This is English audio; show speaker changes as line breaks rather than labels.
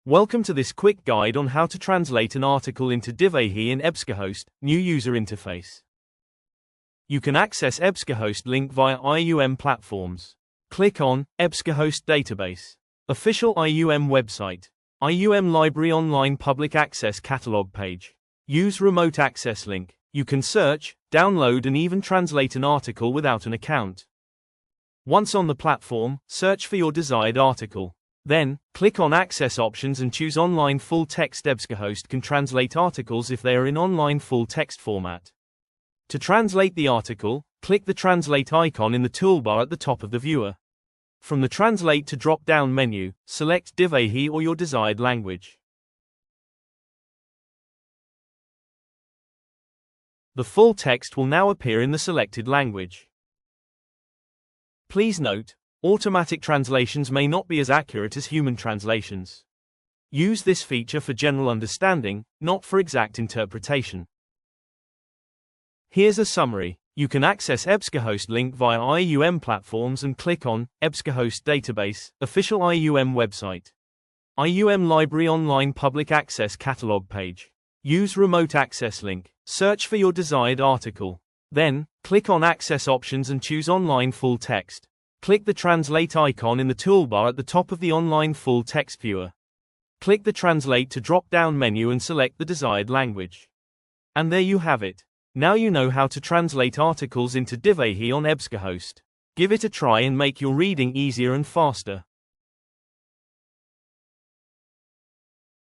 Welcome to this quick guide on how to translate an article into Dhivehi in EBSCOhost, new user interface. You can access EBSCOhost link via IUM platforms. Click on EBSCOhost database. Official IUM website. IUM library online public access catalog page. Use remote access link. You can search, download and even translate an article without an account. Once on the platform, search for your desired article. Then, click on Access options and choose Online Full Text. EBSCOhost can translate articles if they are in online full text format. To translate the article, click the Translate icon in the toolbar at the top of the viewer. From the Translate to drop-down menu, select Dhivehi or your desired language. The full text will now appear in the selected language. Please note, automatic translations may not be as accurate as human translations. Use this feature for general understanding, not for exact interpretation. Here's a summary. You can access EBSCOhost link via IUM platforms and click on EBSCOhost database, official IUM website. IUM library online public access catalog page. Use remote access link. Search for your desired article. Then, click on Access options and choose Online Full Text. Click the Translate icon in the toolbar at the top of the online full text viewer. Click the Translate to drop-down menu and select the desired language. And there you have it. Now you know how to translate articles into Dhivehi on EBSCOhost. Give it a try and make your reading easier and faster.